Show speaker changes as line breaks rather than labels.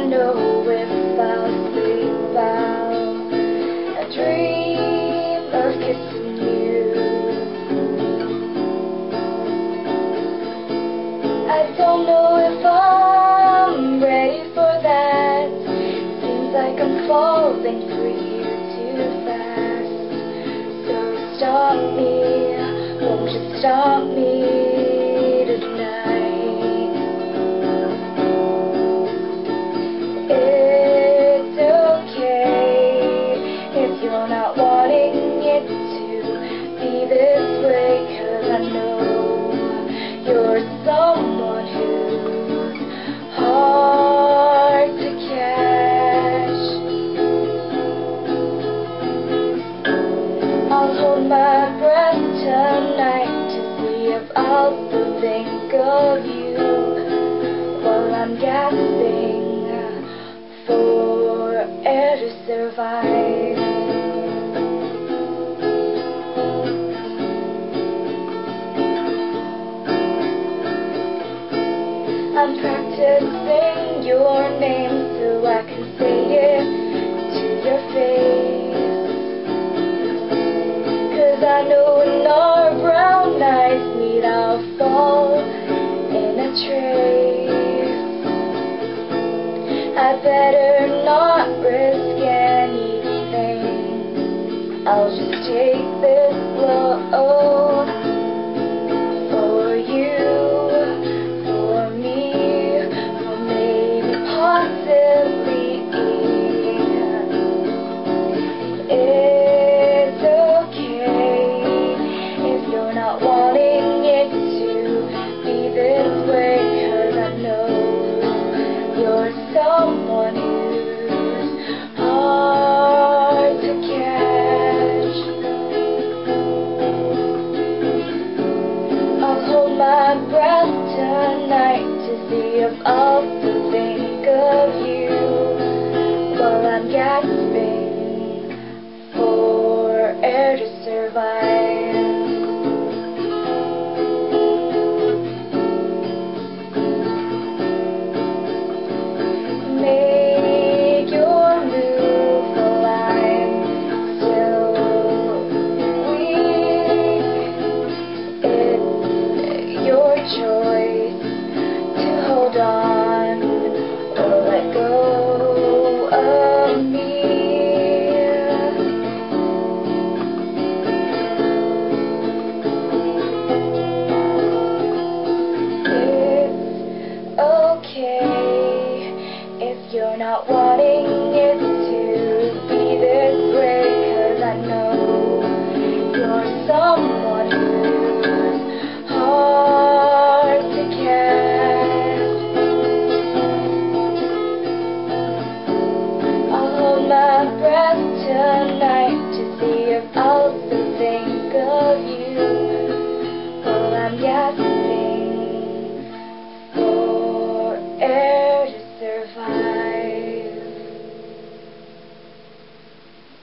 know if I'll sleep, I'll dream of kissing you. I don't know if I'm ready for that. Seems like I'm falling for you too fast. So stop me, won't you stop me tonight? It's okay if you're not wanting it to be this way, 'cause I know you're someone who's hard to catch. I'll hold my breath tonight to see if I'll still think of you while I'm gasping for air to survive. I'm practicing your name so I can say it to your face, 'cause I know when our brown eyes meet I'll fall in a trace. I better not risk anything, I'll just take this blow for you, for me, for maybe possibly. It's okay if you're not wanting it to be this way, 'cause I know you're someone who's hard to catch. I'll hold my breath tonight to see if I'll